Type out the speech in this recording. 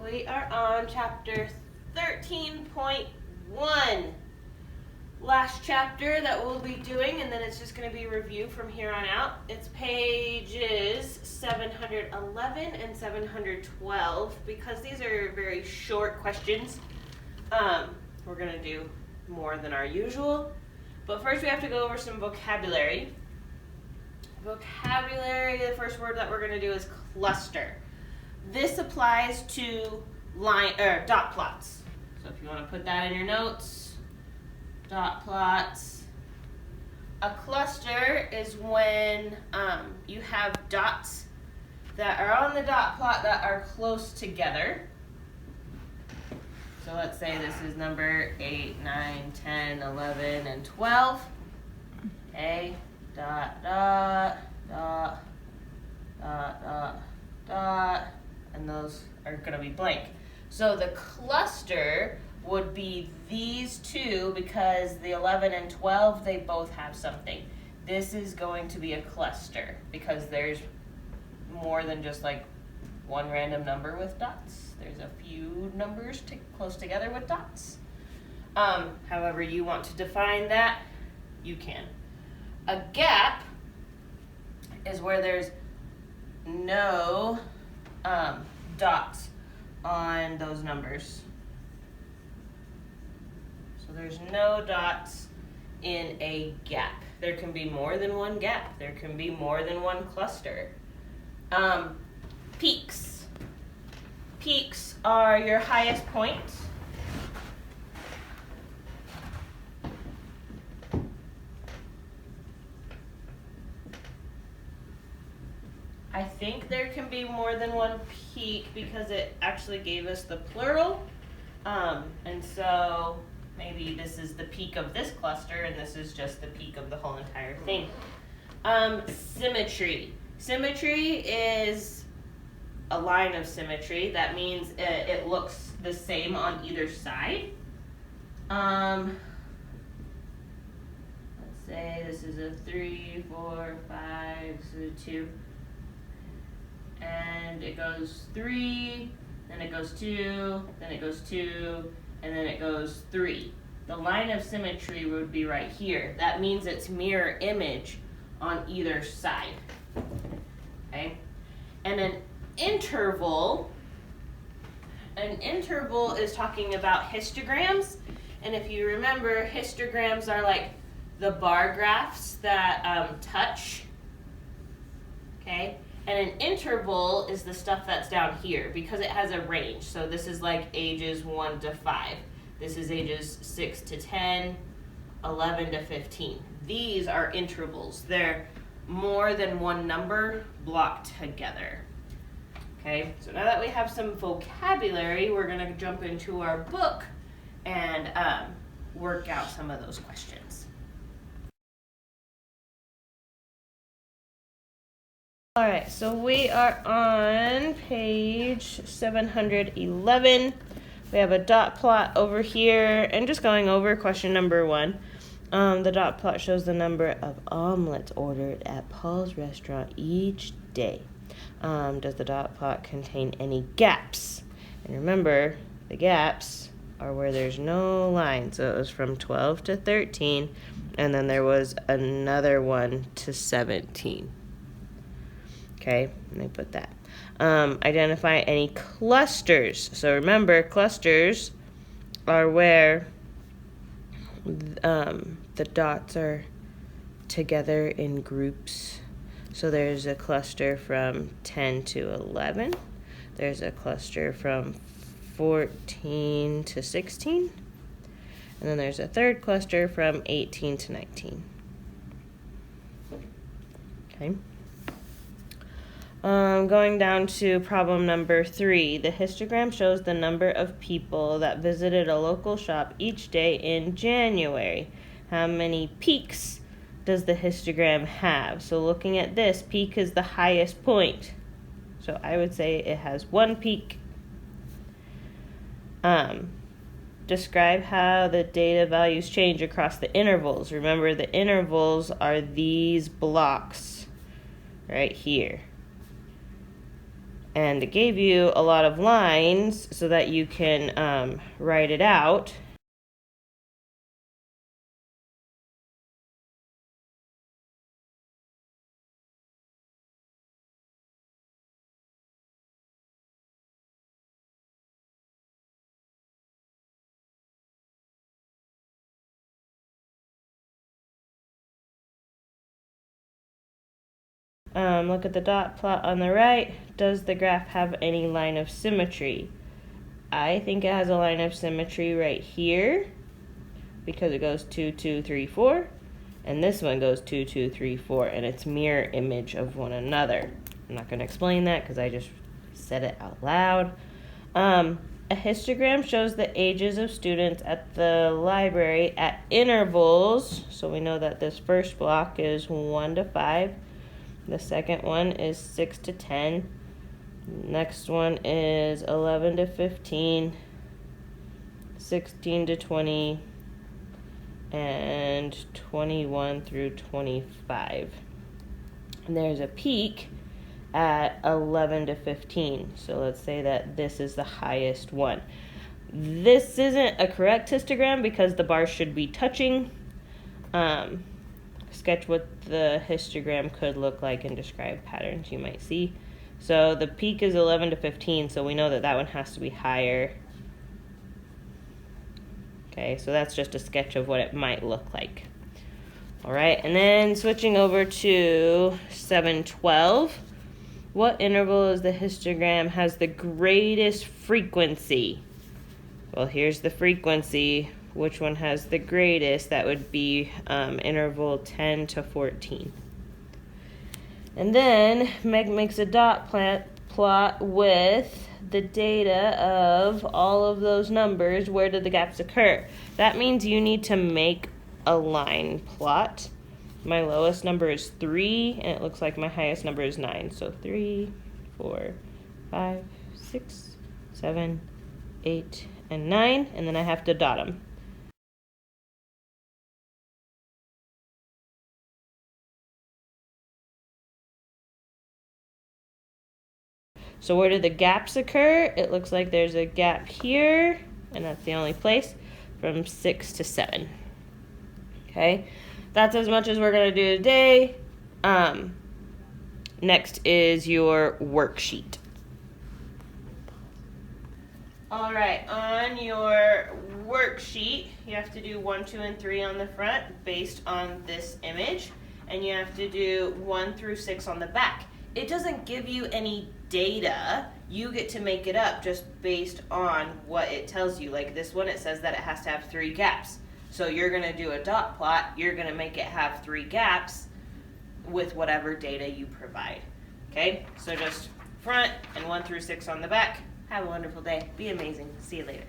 we are on chapter 13.1. Last chapter that we'll be doing, and then it's just going to be review from here on out. It's pages 711 and 712. Because these are very short questions, we're going to do more than our usual. But first we have to go over some vocabulary. Vocabulary, the first word that we're going to do is cluster. This applies to dot plots. So if you want to put that in your notes, dot plots. A cluster is when you have dots that are on the dot plot that are close together. So let's say this is number 8, 9, 10, 11, and 12. Okay, dot, dot, dot, dot, dot, dot, and those are going to be blank. So the cluster would be these two because the 11 and 12, they both have something. This is going to be a cluster because there's more than just like one random number with dots. There's a few numbers close together with dots. However you want to define that, you can. A gap is where there's no dots on those numbers. So there's no dots in a gap. There can be more than one gap. There can be more than one cluster. Peaks. Peaks are your highest point. I think there can be more than one peak because it actually gave us the plural. And so maybe this is the peak of this cluster and this is just the peak of the whole entire thing. Symmetry. Symmetry is a line of symmetry. That means it looks the same on either side. Let's say this is a 3, 4, 5, this is a 2. And it goes 3, then it goes 2, then it goes 2, and then it goes 3. The line of symmetry would be right here. That means it's mirror image on either side. Okay? And an interval is talking about histograms. And if you remember, histograms are like the bar graphs that touch. Okay? And an interval is the stuff that's down here because it has a range. So this is like ages 1 to 5. This is ages 6 to 10, 11 to 15. These are intervals. They're more than one number blocked together. Okay, so now that we have some vocabulary, we're going to jump into our book and work out some of those questions. All right, so we are on page 711. We have a dot plot over here, and just going over question number 1. The dot plot shows the number of omelets ordered at Paul's restaurant each day. Does the dot plot contain any gaps? And remember, the gaps are where there's no line. So it was from 12 to 13, and then there was another one to 17. Okay, let me put that. Identify any clusters. So remember, clusters are where the dots are together in groups. So there's a cluster from 10 to 11. There's a cluster from 14 to 16. And then there's a third cluster from 18 to 19. Okay. Going down to problem number 3, the histogram shows the number of people that visited a local shop each day in January. How many peaks does the histogram have? So looking at this, peak is the highest point. So I would say it has 1 peak. Describe how the data values change across the intervals. Remember, the intervals are these blocks right here. And it gave you a lot of lines so that you can write it out. Look at the dot plot on the right. Does the graph have any line of symmetry? I think it has a line of symmetry right here because it goes 2, 2, 3, 4. And this one goes 2, 2, 3, 4, and it's mirror image of one another. I'm not going to explain that because I just said it out loud. A histogram shows the ages of students at the library at intervals. So we know that this first block is 1 to 5. The second one is 6 to 10. Next one is 11 to 15, 16 to 20, and 21 through 25. And there's a peak at 11 to 15. So let's say that this is the highest one. This isn't a correct histogram because the bars should be touching. Sketch what the histogram could look like and describe patterns you might see. So the peak is 11 to 15, so we know that that one has to be higher. Okay, so that's just a sketch of what it might look like. All right, and then switching over to 712. What interval is the histogram has the greatest frequency? Well, here's the frequency. Which one has the greatest? That would be interval 10 to 14. And then Meg makes a dot plot with the data of all of those numbers. Where did the gaps occur? That means you need to make a line plot. My lowest number is 3, and it looks like my highest number is 9. So 3, 4, 5, 6, 7, 8, and 9, and then I have to dot them. So where did the gaps occur? It looks like there's a gap here, and that's the only place, from 6 to 7. Okay, that's as much as we're going to do today. Next is your worksheet. All right, on your worksheet, you have to do 1, 2, and 3 on the front based on this image, and you have to do 1 through 6 on the back. It doesn't give you any data. You get to make it up just based on what it tells you. Like this one, it says that it has to have 3 gaps. So you're going to do a dot plot. You're going to make it have 3 gaps with whatever data you provide. Okay, so just front and 1 through 6 on the back. Have a wonderful day. Be amazing. See you later.